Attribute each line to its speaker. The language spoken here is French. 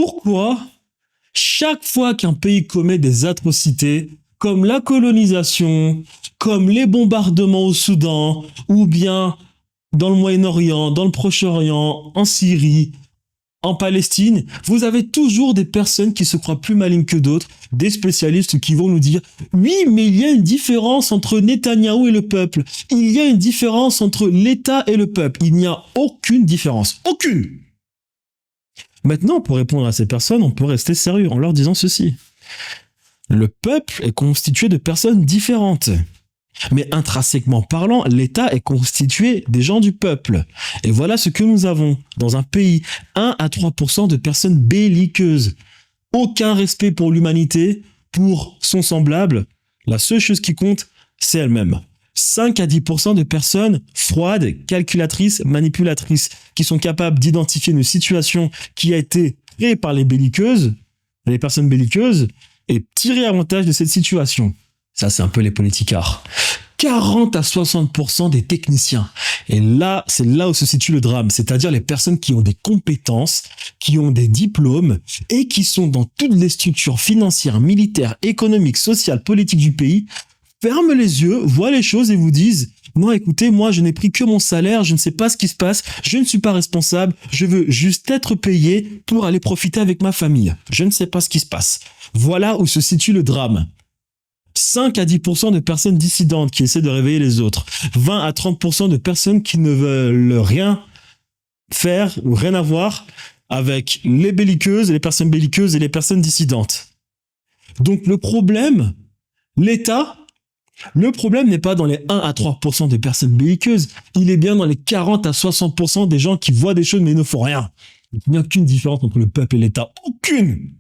Speaker 1: Pourquoi chaque fois qu'un pays commet des atrocités, comme la colonisation, comme les bombardements au Soudan, ou bien dans le Moyen-Orient, dans le Proche-Orient, en Syrie, en Palestine, vous avez toujours des personnes qui se croient plus malignes que d'autres, des spécialistes qui vont nous dire « Oui, mais il y a une différence entre Netanyahou et le peuple. Il y a une différence entre l'État et le peuple. » Il n'y a aucune différence. Aucune. Maintenant, pour répondre à ces personnes, on peut rester sérieux en leur disant ceci. Le peuple est constitué de personnes différentes. Mais intrinsèquement parlant, l'État est constitué des gens du peuple. Et voilà ce que nous avons dans un pays. 1 à 3% de personnes belliqueuses. Aucun respect pour l'humanité, pour son semblable. La seule chose qui compte, c'est elle-même. 5 à 10% de personnes froides, calculatrices, manipulatrices, qui sont capables d'identifier une situation qui a été créée par les belliqueuses, les personnes belliqueuses, et tirer avantage de cette situation. Ça, c'est un peu les politicards. 40 à 60% des techniciens. Et là, c'est là où se situe le drame. C'est-à-dire les personnes qui ont des compétences, qui ont des diplômes et qui sont dans toutes les structures financières, militaires, économiques, sociales, politiques du pays, ferment les yeux, voient les choses et vous disent « Non, écoutez, moi, je n'ai pris que mon salaire, je ne sais pas ce qui se passe, je ne suis pas responsable, je veux juste être payé pour aller profiter avec ma famille. Je ne sais pas ce qui se passe. » Voilà où se situe le drame. 5 à 10% de personnes dissidentes qui essaient de réveiller les autres. 20 à 30% de personnes qui ne veulent rien faire ou rien avoir avec les belliqueuses, les personnes belliqueuses et les personnes dissidentes. Donc le problème, l'État, le problème n'est pas dans les 1 à 3% des personnes belliqueuses, il est bien dans les 40 à 60% des gens qui voient des choses mais ne font rien. Il n'y a aucune différence entre le peuple et l'État. Aucune!